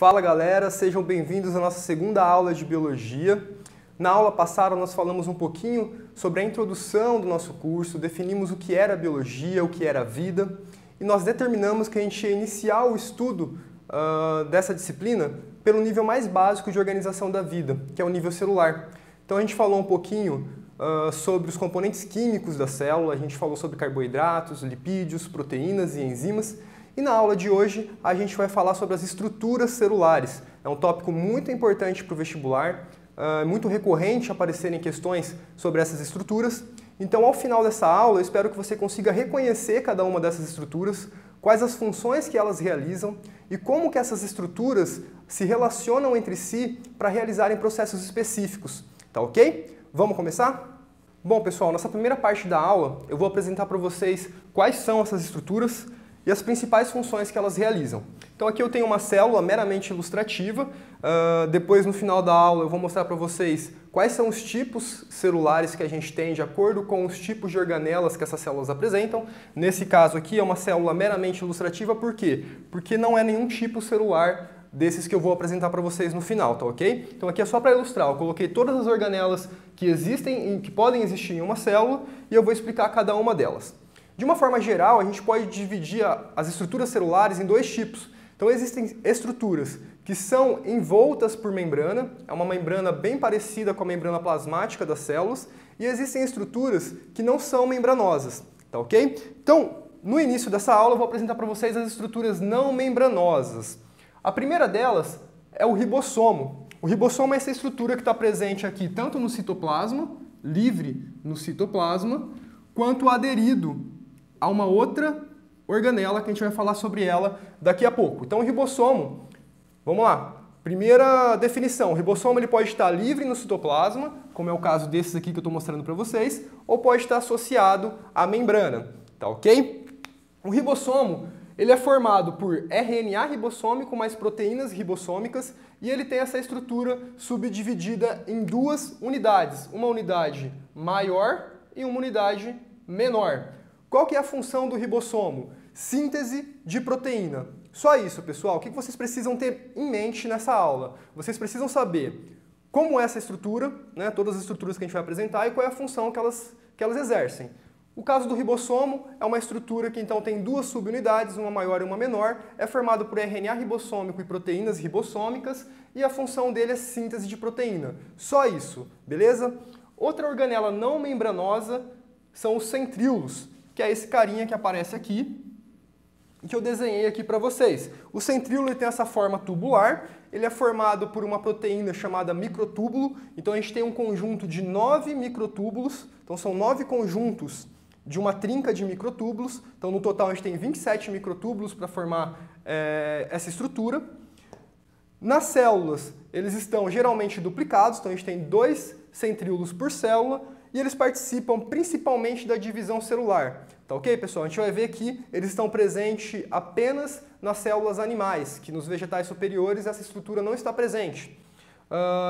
Fala galera, sejam bem-vindos à nossa segunda aula de Biologia. Na aula passada nós falamos um pouquinho sobre a introdução do nosso curso, definimos o que era a Biologia, o que era a vida, e nós determinamos que a gente ia iniciar o estudo dessa disciplina pelo nível mais básico de organização da vida, que é o nível celular. Então a gente falou um pouquinho sobre os componentes químicos da célula, a gente falou sobre carboidratos, lipídios, proteínas e enzimas. E na aula de hoje a gente vai falar sobre as estruturas celulares. É um tópico muito importante para o vestibular, muito recorrente aparecerem questões sobre essas estruturas. Então, ao final dessa aula, eu espero que você consiga reconhecer cada uma dessas estruturas, quais as funções que elas realizam e como que essas estruturas se relacionam entre si para realizarem processos específicos. Tá ok? Vamos começar? Bom, pessoal, nessa primeira parte da aula eu vou apresentar para vocês quais são essas estruturas e as principais funções que elas realizam. Então aqui eu tenho uma célula meramente ilustrativa, depois no final da aula eu vou mostrar para vocês quais são os tipos celulares que a gente tem de acordo com os tipos de organelas que essas células apresentam. Nesse caso aqui é uma célula meramente ilustrativa, por quê? Porque não é nenhum tipo celular desses que eu vou apresentar para vocês no final, tá ok? Então aqui é só para ilustrar, eu coloquei todas as organelas que existem, que podem existir em uma célula e eu vou explicar cada uma delas. De uma forma geral, a gente pode dividir as estruturas celulares em dois tipos. Então existem estruturas que são envoltas por membrana, é uma membrana bem parecida com a membrana plasmática das células, e existem estruturas que não são membranosas, tá ok? Então, no início dessa aula eu vou apresentar para vocês as estruturas não membranosas. A primeira delas é o ribossomo. O ribossomo é essa estrutura que está presente aqui tanto no citoplasma, livre no citoplasma, quanto aderido a uma outra organela que a gente vai falar sobre ela daqui a pouco. Então o ribossomo, vamos lá. Primeira definição, o ribossomo ele pode estar livre no citoplasma, como é o caso desses aqui que eu estou mostrando para vocês, ou pode estar associado à membrana, tá ok? O ribossomo ele é formado por RNA ribossômico mais proteínas ribossômicas e ele tem essa estrutura subdividida em duas unidades, uma unidade maior e uma unidade menor. Qual que é a função do ribossomo? Síntese de proteína. Só isso, pessoal. O que vocês precisam ter em mente nessa aula? Vocês precisam saber como é essa estrutura, né, todas as estruturas que a gente vai apresentar, e qual é a função que elas exercem. O caso do ribossomo é uma estrutura que então tem duas subunidades, uma maior e uma menor, é formado por RNA ribossômico e proteínas ribossômicas, e a função dele é síntese de proteína. Só isso, beleza? Outra organela não membranosa são os centríolos, que é esse carinha que aparece aqui, que eu desenhei aqui para vocês. O centríolo ele tem essa forma tubular, ele é formado por uma proteína chamada microtúbulo, então a gente tem um conjunto de 9 microtúbulos, então são 9 conjuntos de uma trinca de microtúbulos, então no total a gente tem 27 microtúbulos para formar essa estrutura. Nas células, eles estão geralmente duplicados, então a gente tem 2 centríolos por célula, e eles participam principalmente da divisão celular. Tá ok, pessoal? A gente vai ver que eles estão presentes apenas nas células animais, que nos vegetais superiores essa estrutura não está presente.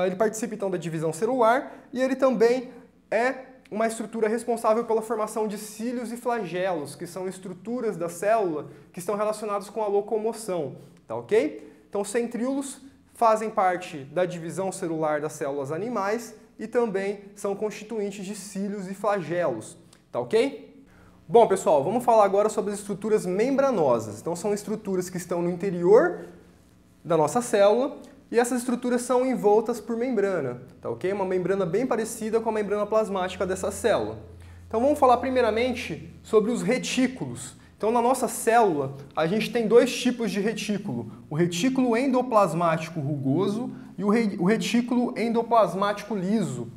Ele participa então da divisão celular e ele também é uma estrutura responsável pela formação de cílios e flagelos, que são estruturas da célula que estão relacionadas com a locomoção. Tá ok? Então, os centríolos fazem parte da divisão celular das células animais e também são constituintes de cílios e flagelos, tá ok? Bom, pessoal, vamos falar agora sobre as estruturas membranosas. Então, são estruturas que estão no interior da nossa célula e essas estruturas são envoltas por membrana, tá ok? Uma membrana bem parecida com a membrana plasmática dessa célula. Então, vamos falar primeiramente sobre os retículos. Então, na nossa célula, a gente tem dois tipos de retículo, o retículo endoplasmático rugoso e o retículo endoplasmático liso.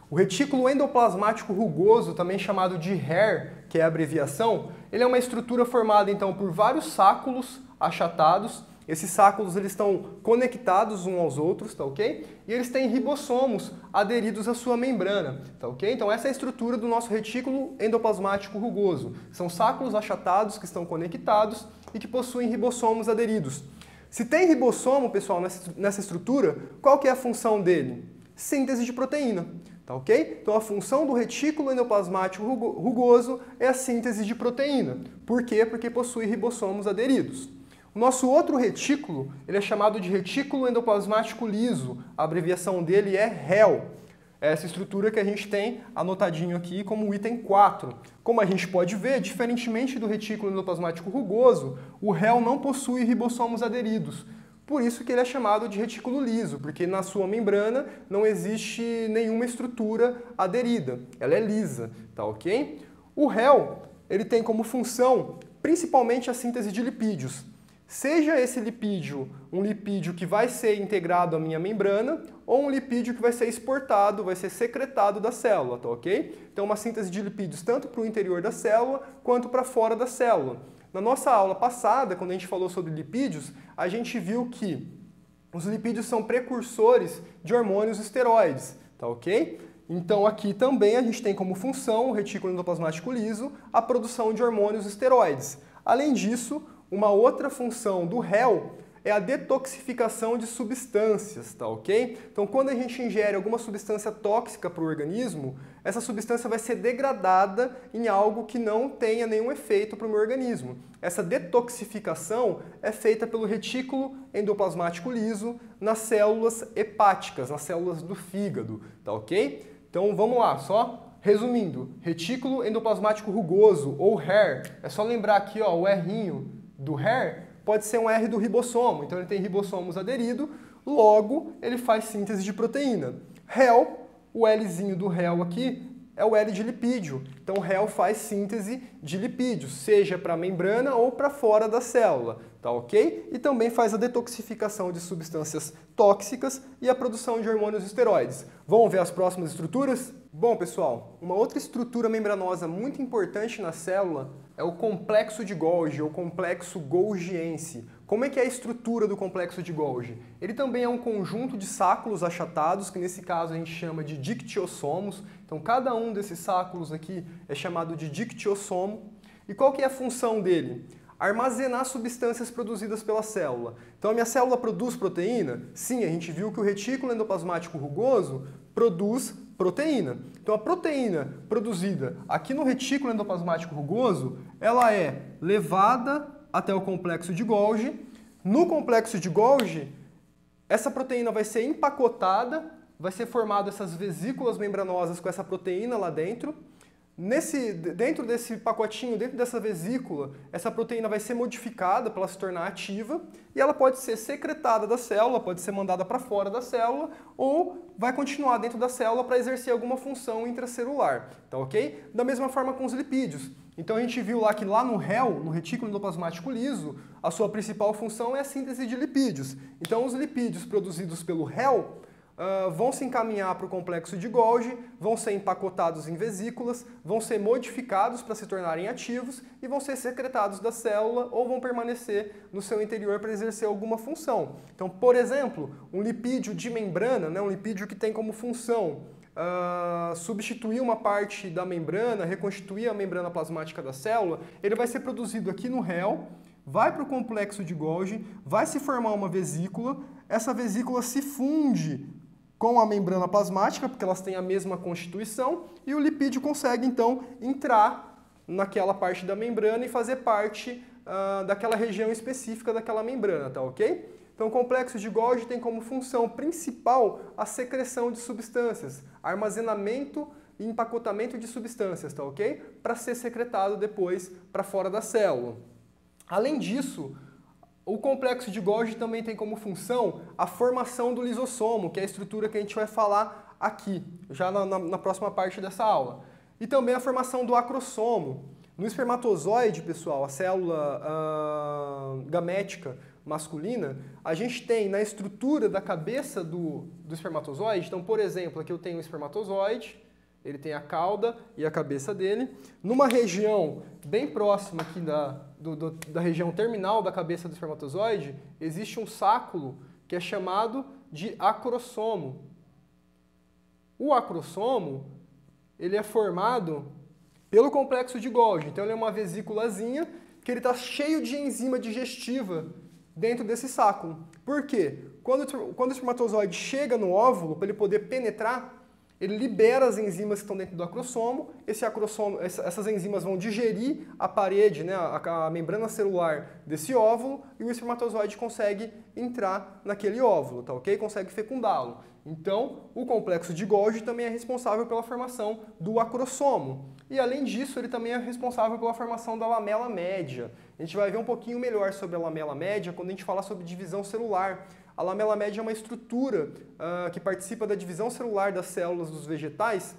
O retículo endoplasmático rugoso, também chamado de HAIR, que é a abreviação, ele é uma estrutura formada então por vários sáculos achatados. Esses sáculos eles estão conectados uns aos outros, tá ok? E eles têm ribossomos aderidos à sua membrana, tá ok? Então essa é a estrutura do nosso retículo endoplasmático rugoso. São sáculos achatados que estão conectados e que possuem ribossomos aderidos. Se tem ribossomo, pessoal, nessa estrutura, qual que é a função dele? Síntese de proteína, tá ok? Então a função do retículo endoplasmático rugoso é a síntese de proteína. Por quê? Porque possui ribossomos aderidos. O nosso outro retículo, ele é chamado de retículo endoplasmático liso. A abreviação dele é REL. É essa estrutura que a gente tem anotadinho aqui como item 4. Como a gente pode ver, diferentemente do retículo endoplasmático rugoso, o REL não possui ribossomos aderidos. Por isso que ele é chamado de retículo liso, porque na sua membrana não existe nenhuma estrutura aderida. Ela é lisa, tá ok? O REL, ele tem como função principalmente a síntese de lipídios. Seja esse lipídio um lipídio que vai ser integrado à minha membrana ou um lipídio que vai ser exportado, vai ser secretado da célula, tá ok? Então uma síntese de lipídios tanto para o interior da célula quanto para fora da célula. Na nossa aula passada, quando a gente falou sobre lipídios, a gente viu que os lipídios são precursores de hormônios esteroides, tá ok? Então aqui também a gente tem como função o retículo endoplasmático liso a produção de hormônios esteroides. Além disso, uma outra função do REL é a detoxificação de substâncias, tá ok? Então quando a gente ingere alguma substância tóxica para o organismo, essa substância vai ser degradada em algo que não tenha nenhum efeito para o meu organismo. Essa detoxificação é feita pelo retículo endoplasmático liso nas células hepáticas, nas células do fígado, tá ok? Então vamos lá, só resumindo, retículo endoplasmático rugoso ou HER, é só lembrar aqui ó, o R'inho do HER pode ser um R do ribossomo, então ele tem ribossomos aderido, logo ele faz síntese de proteína. REL, o Lzinho do REL aqui é o L de lipídio, então o REL faz síntese de lipídios, seja para a membrana ou para fora da célula, tá ok? E também faz a detoxificação de substâncias tóxicas e a produção de hormônios esteroides. Vamos ver as próximas estruturas? Bom, pessoal, uma outra estrutura membranosa muito importante na célula é o complexo de Golgi, ou complexo golgiense. Como é que é a estrutura do complexo de Golgi? Ele também é um conjunto de sáculos achatados, que nesse caso a gente chama de dictiossomos. Então cada um desses sáculos aqui é chamado de dictiossomo. E qual que é a função dele? Armazenar substâncias produzidas pela célula. Então a minha célula produz proteína? Sim, a gente viu que o retículo endoplasmático rugoso produz proteína. Então a proteína produzida aqui no retículo endoplasmático rugoso, ela é levada até o complexo de Golgi. No complexo de Golgi, essa proteína vai ser empacotada, vai ser formada essas vesículas membranosas com essa proteína lá dentro. Dentro desse pacotinho, dentro dessa vesícula, essa proteína vai ser modificada para ela se tornar ativa e ela pode ser secretada da célula, pode ser mandada para fora da célula ou vai continuar dentro da célula para exercer alguma função intracelular, tá ok? Da mesma forma com os lipídios. Então a gente viu lá que lá no REL, no retículo endoplasmático liso, a sua principal função é a síntese de lipídios. Então os lipídios produzidos pelo REL vão se encaminhar para o complexo de Golgi, vão ser empacotados em vesículas, vão ser modificados para se tornarem ativos e vão ser secretados da célula ou vão permanecer no seu interior para exercer alguma função. Então, por exemplo, um lipídio de membrana, né, um lipídio que tem como função substituir uma parte da membrana, reconstituir a membrana plasmática da célula, ele vai ser produzido aqui no REL, vai para o complexo de Golgi, vai se formar uma vesícula, essa vesícula se funde com a membrana plasmática, porque elas têm a mesma constituição, e o lipídio consegue, então, entrar naquela parte da membrana e fazer parte daquela região específica daquela membrana, tá ok? Então, o complexo de Golgi tem como função principal a secreção de substâncias, armazenamento e empacotamento de substâncias, tá ok? Para ser secretado depois para fora da célula. Além disso, o complexo de Golgi também tem como função a formação do lisossomo, que é a estrutura que a gente vai falar aqui, já na próxima parte dessa aula. E também a formação do acrossomo. No espermatozoide, pessoal, a célula gamética masculina, a gente tem na estrutura da cabeça do espermatozoide, então, por exemplo, aqui eu tenho um espermatozoide, ele tem a cauda e a cabeça dele. Numa região bem próxima aqui da região terminal da cabeça do espermatozoide, existe um sáculo que é chamado de acrossomo. O acrossomo, ele é formado pelo complexo de Golgi. Então ele é uma vesículazinha que ele está cheio de enzima digestiva dentro desse sáculo. Por quê? Quando o espermatozoide chega no óvulo, para ele poder penetrar, ele libera as enzimas que estão dentro do acrossomo, essas enzimas vão digerir a parede, né, a membrana celular desse óvulo, e o espermatozoide consegue entrar naquele óvulo, tá ok? Consegue fecundá-lo. Então, o complexo de Golgi também é responsável pela formação do acrossomo. E além disso, ele também é responsável pela formação da lamela média. A gente vai ver um pouquinho melhor sobre a lamela média quando a gente falar sobre divisão celular. A lamela média é uma estrutura que participa da divisão celular das células dos vegetais,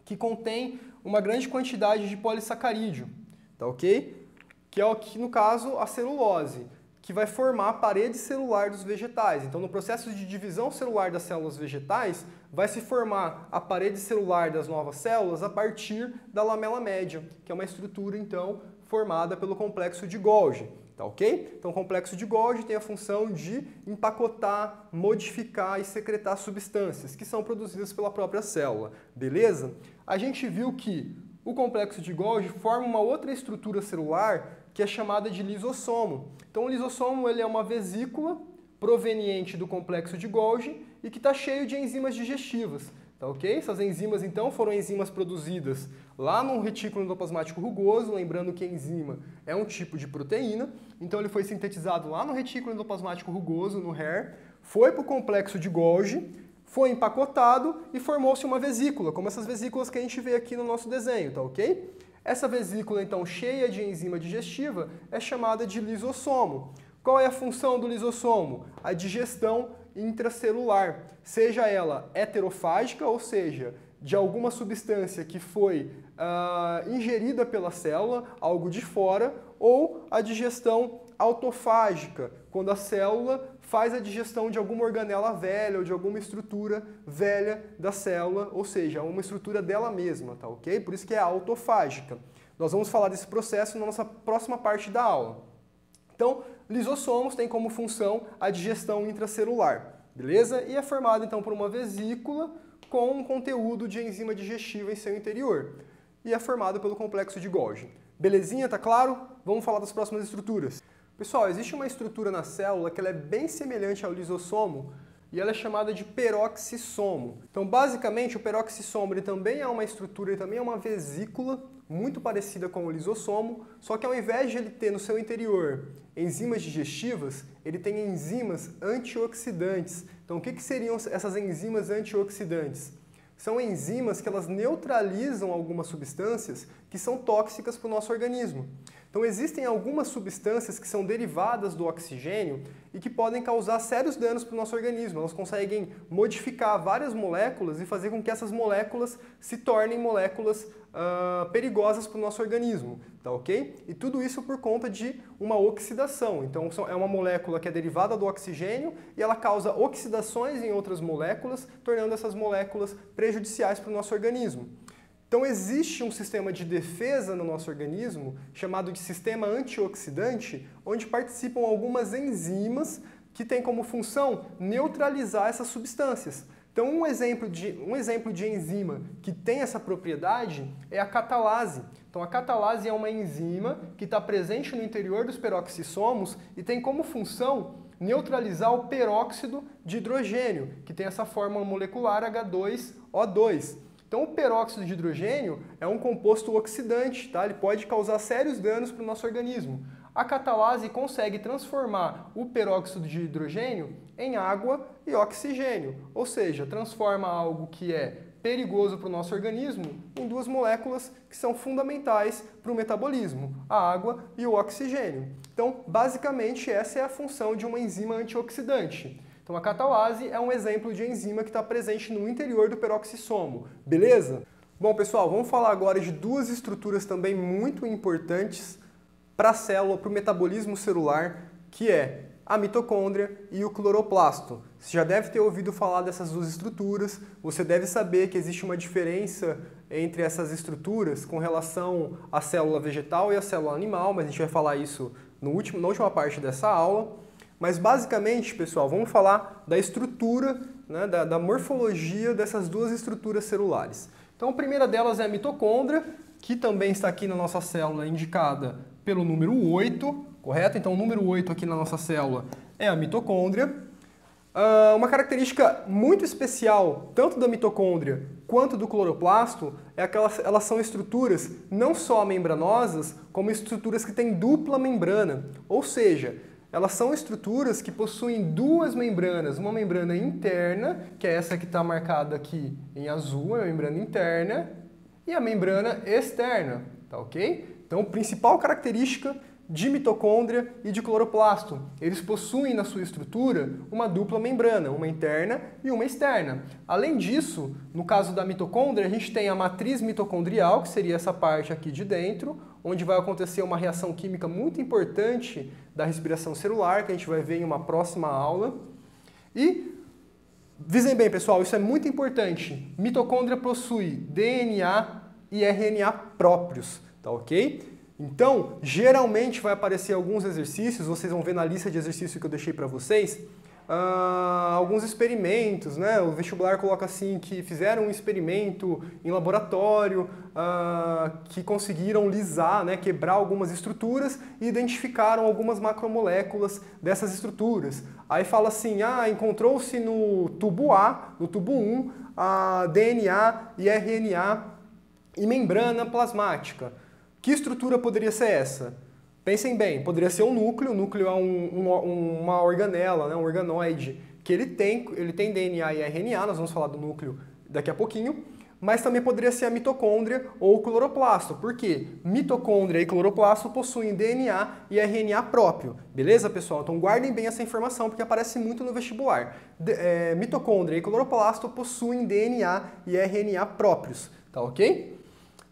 que contém uma grande quantidade de polissacarídeo, tá ok? Que é, no caso, a celulose, que vai formar a parede celular dos vegetais. Então, no processo de divisão celular das células vegetais, vai se formar a parede celular das novas células a partir da lamela média, que é uma estrutura, então, formada pelo complexo de Golgi. Tá ok? Então o complexo de Golgi tem a função de empacotar, modificar e secretar substâncias que são produzidas pela própria célula. Beleza? A gente viu que o complexo de Golgi forma uma outra estrutura celular que é chamada de lisossomo. Então o lisossomo ele é uma vesícula proveniente do complexo de Golgi e que está cheio de enzimas digestivas. Tá ok? Essas enzimas, então, foram enzimas produzidas lá no retículo endoplasmático rugoso, lembrando que enzima é um tipo de proteína, então ele foi sintetizado lá no retículo endoplasmático rugoso, no HER, foi para o complexo de Golgi, foi empacotado e formou-se uma vesícula, como essas vesículas que a gente vê aqui no nosso desenho, tá ok? Essa vesícula, então, cheia de enzima digestiva, é chamada de lisossomo. Qual é a função do lisossomo? A digestão intracelular, seja ela heterofágica, ou seja, de alguma substância que foi ingerida pela célula, algo de fora, ou a digestão autofágica, quando a célula faz a digestão de alguma organela velha ou de alguma estrutura velha da célula, ou seja, uma estrutura dela mesma, tá ok? Por isso que é autofágica. Nós vamos falar desse processo na nossa próxima parte da aula. Então, lisossomos têm como função a digestão intracelular, beleza? E é formado então por uma vesícula com um conteúdo de enzima digestiva em seu interior. E é formado pelo complexo de Golgi. Belezinha, tá claro? Vamos falar das próximas estruturas. Pessoal, existe uma estrutura na célula que ela é bem semelhante ao lisossomo e ela é chamada de peroxissomo. Então, basicamente, o peroxissomo ele também é uma estrutura, ele também é uma vesícula muito parecida com o lisossomo, só que ao invés de ele ter no seu interior enzimas digestivas, ele tem enzimas antioxidantes. Então, o que seriam essas enzimas antioxidantes? São enzimas que elas neutralizam algumas substâncias que são tóxicas para o nosso organismo. Então existem algumas substâncias que são derivadas do oxigênio e que podem causar sérios danos para o nosso organismo. Elas conseguem modificar várias moléculas e fazer com que essas moléculas se tornem moléculas perigosas para o nosso organismo, tá ok? E tudo isso por conta de uma oxidação. Então é uma molécula que é derivada do oxigênio e ela causa oxidações em outras moléculas, tornando essas moléculas prejudiciais para o nosso organismo. Então existe um sistema de defesa no nosso organismo, chamado de sistema antioxidante, onde participam algumas enzimas que têm como função neutralizar essas substâncias. Então um exemplo de enzima que tem essa propriedade é a catalase. Então a catalase é uma enzima que está presente no interior dos peroxissomos e tem como função neutralizar o peróxido de hidrogênio, que tem essa fórmula molecular H2O2. Então o peróxido de hidrogênio é um composto oxidante, tá? Ele pode causar sérios danos para o nosso organismo. A catalase consegue transformar o peróxido de hidrogênio em água e oxigênio, ou seja, transforma algo que é perigoso para o nosso organismo em duas moléculas que são fundamentais para o metabolismo, a água e o oxigênio. Então, basicamente, essa é a função de uma enzima antioxidante. Então a catalase é um exemplo de enzima que está presente no interior do peroxissomo, beleza? Bom pessoal, vamos falar agora de duas estruturas também muito importantes para a célula, para o metabolismo celular, que é a mitocôndria e o cloroplasto. Você já deve ter ouvido falar dessas duas estruturas, você deve saber que existe uma diferença entre essas estruturas com relação à célula vegetal e à célula animal, mas a gente vai falar isso na última parte dessa aula. Mas basicamente, pessoal, vamos falar da estrutura, né, da morfologia dessas duas estruturas celulares. Então a primeira delas é a mitocôndria, que também está aqui na nossa célula indicada pelo número 8, correto? Então o número 8 aqui na nossa célula é a mitocôndria. Uma característica muito especial, tanto da mitocôndria quanto do cloroplasto, é que elas são estruturas não só membranosas, como estruturas que têm dupla membrana. Ou seja, elas são estruturas que possuem duas membranas, uma membrana interna, que é essa que está marcada aqui em azul, é a membrana interna, e a membrana externa, tá ok? Então, a principal característica de mitocôndria e de cloroplasto, eles possuem na sua estrutura uma dupla membrana, uma interna e uma externa. Além disso, no caso da mitocôndria, a gente tem a matriz mitocondrial, que seria essa parte aqui de dentro, onde vai acontecer uma reação química muito importante da respiração celular, que a gente vai ver em uma próxima aula. E, visem bem, pessoal, isso é muito importante. Mitocôndria possui DNA e RNA próprios, tá ok? Então, geralmente vai aparecer alguns exercícios, vocês vão ver na lista de exercícios que eu deixei para vocês, alguns experimentos, né? O vestibular coloca assim que fizeram um experimento em laboratório, que conseguiram lisar, né, quebrar algumas estruturas e identificaram algumas macromoléculas dessas estruturas. Aí fala assim, encontrou-se no tubo A, no tubo 1, DNA e RNA e membrana plasmática. Que estrutura poderia ser essa? Pensem bem, poderia ser um núcleo. O núcleo é uma organela, né, um organoide, que ele tem DNA e RNA, nós vamos falar do núcleo daqui a pouquinho, mas também poderia ser a mitocôndria ou o cloroplasto. Por quê? Mitocôndria e cloroplasto possuem DNA e RNA próprio. Beleza, pessoal? Então guardem bem essa informação, porque aparece muito no vestibular. Mitocôndria e cloroplasto possuem DNA e RNA próprios, tá ok?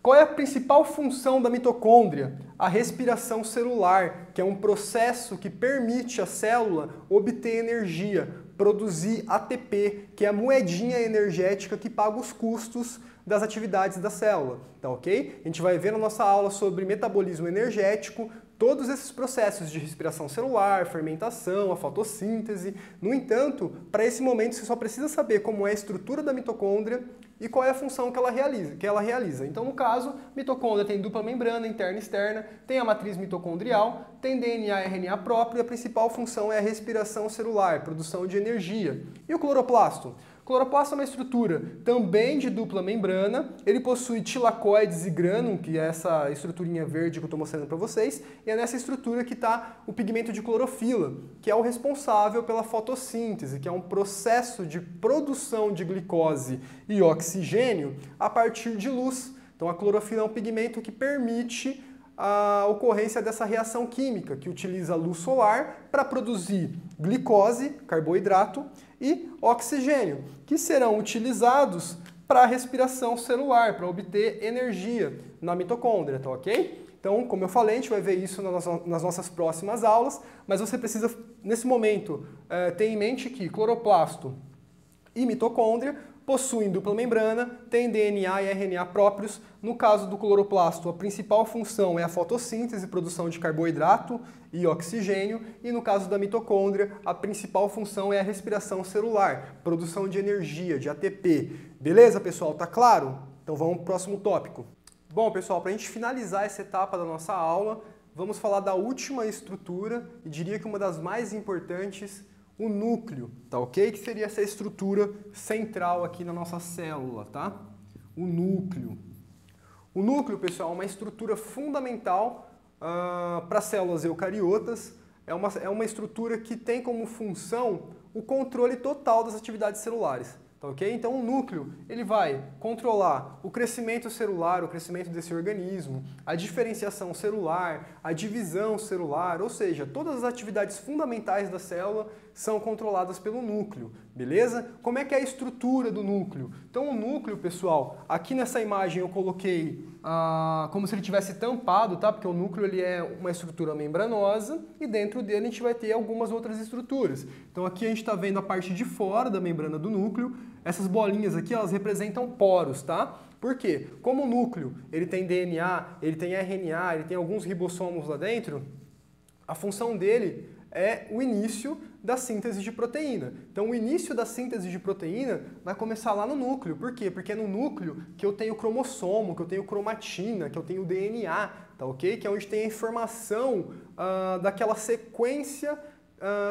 Qual é a principal função da mitocôndria? A respiração celular, que é um processo que permite à célula obter energia, produzir ATP, que é a moedinha energética que paga os custos das atividades da célula, tá ok? A gente vai ver na nossa aula sobre metabolismo energético, todos esses processos de respiração celular, fermentação, a fotossíntese. No entanto, para esse momento você só precisa saber como é a estrutura da mitocôndria e qual é a função que ela realiza. Então, no caso, mitocôndria tem dupla membrana, interna e externa, tem a matriz mitocondrial, tem DNA e RNA próprio e a principal função é a respiração celular, produção de energia. E o cloroplasto? O cloroplasto é uma estrutura também de dupla membrana, ele possui tilacoides e grânum, que é essa estruturinha verde que eu estou mostrando para vocês, e é nessa estrutura que está o pigmento de clorofila, que é o responsável pela fotossíntese, que é um processo de produção de glicose e oxigênio a partir de luz. Então a clorofila é um pigmento que permite a ocorrência dessa reação química, que utiliza a luz solar para produzir glicose, carboidrato, e oxigênio, que serão utilizados para a respiração celular, para obter energia na mitocôndria, tá ok? Então, como eu falei, a gente vai ver isso nas nossas próximas aulas, mas você precisa, nesse momento, ter em mente que cloroplasto e mitocôndria possuem dupla membrana, têm DNA e RNA próprios. No caso do cloroplasto, a principal função é a fotossíntese, produção de carboidrato e oxigênio, e no caso da mitocôndria, a principal função é a respiração celular, produção de energia, de ATP. Beleza, pessoal? Tá claro? Então vamos para o próximo tópico. Bom, pessoal, para a gente finalizar essa etapa da nossa aula, vamos falar da última estrutura, e diria que uma das mais importantes, o núcleo, tá ok? Que seria essa estrutura central aqui na nossa célula, tá? O núcleo. O núcleo, pessoal, é uma estrutura fundamental para células eucariotas. É uma estrutura que tem como função o controle total das atividades celulares. Tá ok? Então o núcleo ele vai controlar o crescimento celular, o crescimento desse organismo, a diferenciação celular, a divisão celular, ou seja, todas as atividades fundamentais da célula são controladas pelo núcleo, beleza? Como é que é a estrutura do núcleo? Então o núcleo, pessoal, aqui nessa imagem eu coloquei como se ele tivesse tampado, tá? Porque o núcleo ele é uma estrutura membranosa e dentro dele a gente vai ter algumas outras estruturas. Então aqui a gente está vendo a parte de fora da membrana do núcleo. Essas bolinhas aqui, elas representam poros, tá? Por quê? Como o núcleo ele tem DNA, ele tem RNA, ele tem alguns ribossomos lá dentro, a função dele é o início da síntese de proteína. Então o início da síntese de proteína vai começar lá no núcleo. Por quê? Porque é no núcleo que eu tenho cromossomo, que eu tenho cromatina, que eu tenho DNA, tá ok? Que é onde tem a informação daquela sequência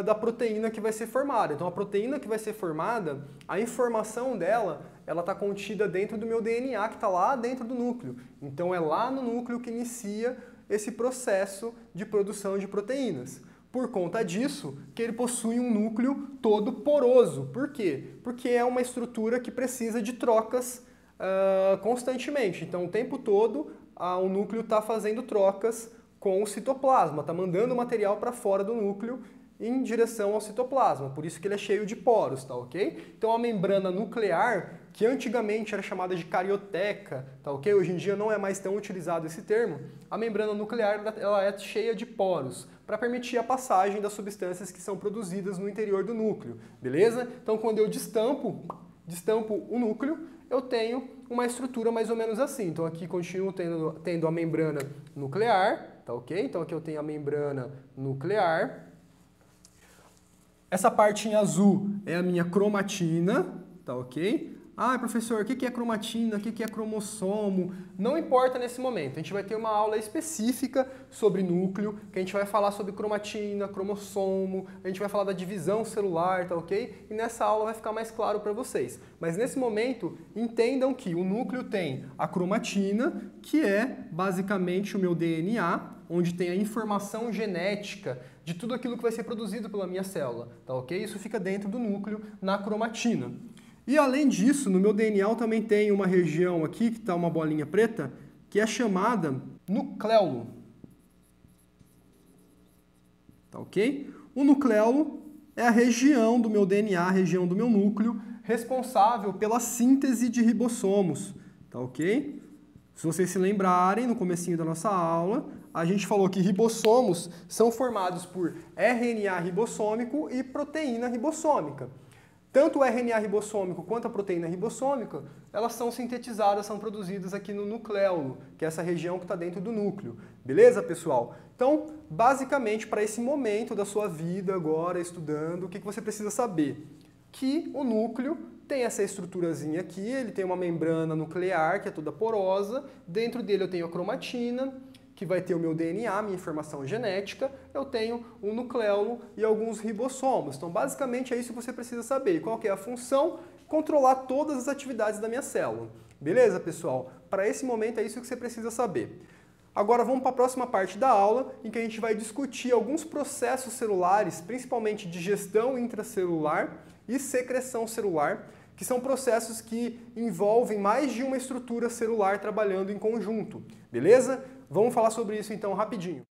da proteína que vai ser formada. Então a proteína que vai ser formada, a informação dela, ela está contida dentro do meu DNA, que está lá dentro do núcleo. Então é lá no núcleo que inicia esse processo de produção de proteínas. Por conta disso, que ele possui um núcleo todo poroso. Por quê? Porque é uma estrutura que precisa de trocas constantemente. Então o tempo todo o núcleo está fazendo trocas com o citoplasma, está mandando material para fora do núcleo em direção ao citoplasma, por isso que ele é cheio de poros, tá ok? Então a membrana nuclear, que antigamente era chamada de carioteca, tá ok? Hoje em dia não é mais tão utilizado esse termo, a membrana nuclear ela é cheia de poros, para permitir a passagem das substâncias que são produzidas no interior do núcleo, beleza? Então quando eu destampo o núcleo, eu tenho uma estrutura mais ou menos assim. Então aqui continuo tendo a membrana nuclear, tá ok? Então aqui eu tenho a membrana nuclear. Essa parte em azul é a minha cromatina, tá ok? Ah, professor, o que é cromatina? O que é cromossomo? Não importa nesse momento. A gente vai ter uma aula específica sobre núcleo, que a gente vai falar sobre cromatina, cromossomo, a gente vai falar da divisão celular, tá ok? E nessa aula vai ficar mais claro para vocês. Mas nesse momento, entendam que o núcleo tem a cromatina, que é basicamente o meu DNA, onde tem a informação genética de tudo aquilo que vai ser produzido pela minha célula, tá ok? Isso fica dentro do núcleo, na cromatina. E além disso, no meu DNA eu também tem uma região aqui, que está uma bolinha preta, que é chamada nucleolo. Tá ok? O nucleolo é a região do meu DNA, a região do meu núcleo, responsável pela síntese de ribossomos. Tá ok? Se vocês se lembrarem, no comecinho da nossa aula, a gente falou que ribossomos são formados por RNA ribossômico e proteína ribossômica. Tanto o RNA ribossômico quanto a proteína ribossômica, elas são sintetizadas, são produzidas aqui no nucleolo, que é essa região que está dentro do núcleo. Beleza, pessoal? Então, basicamente, para esse momento da sua vida agora, estudando, o que você precisa saber? Que o núcleo tem essa estruturazinha aqui, ele tem uma membrana nuclear, que é toda porosa, dentro dele eu tenho a cromatina, que vai ter o meu DNA, minha informação genética, eu tenho um nucleolo e alguns ribossomos. Então, basicamente, é isso que você precisa saber. Qual que é a função? Controlar todas as atividades da minha célula. Beleza, pessoal? Para esse momento, é isso que você precisa saber. Agora, vamos para a próxima parte da aula, em que a gente vai discutir alguns processos celulares, principalmente de gestão intracelular e secreção celular, que são processos que envolvem mais de uma estrutura celular trabalhando em conjunto. Beleza? Vamos falar sobre isso então rapidinho.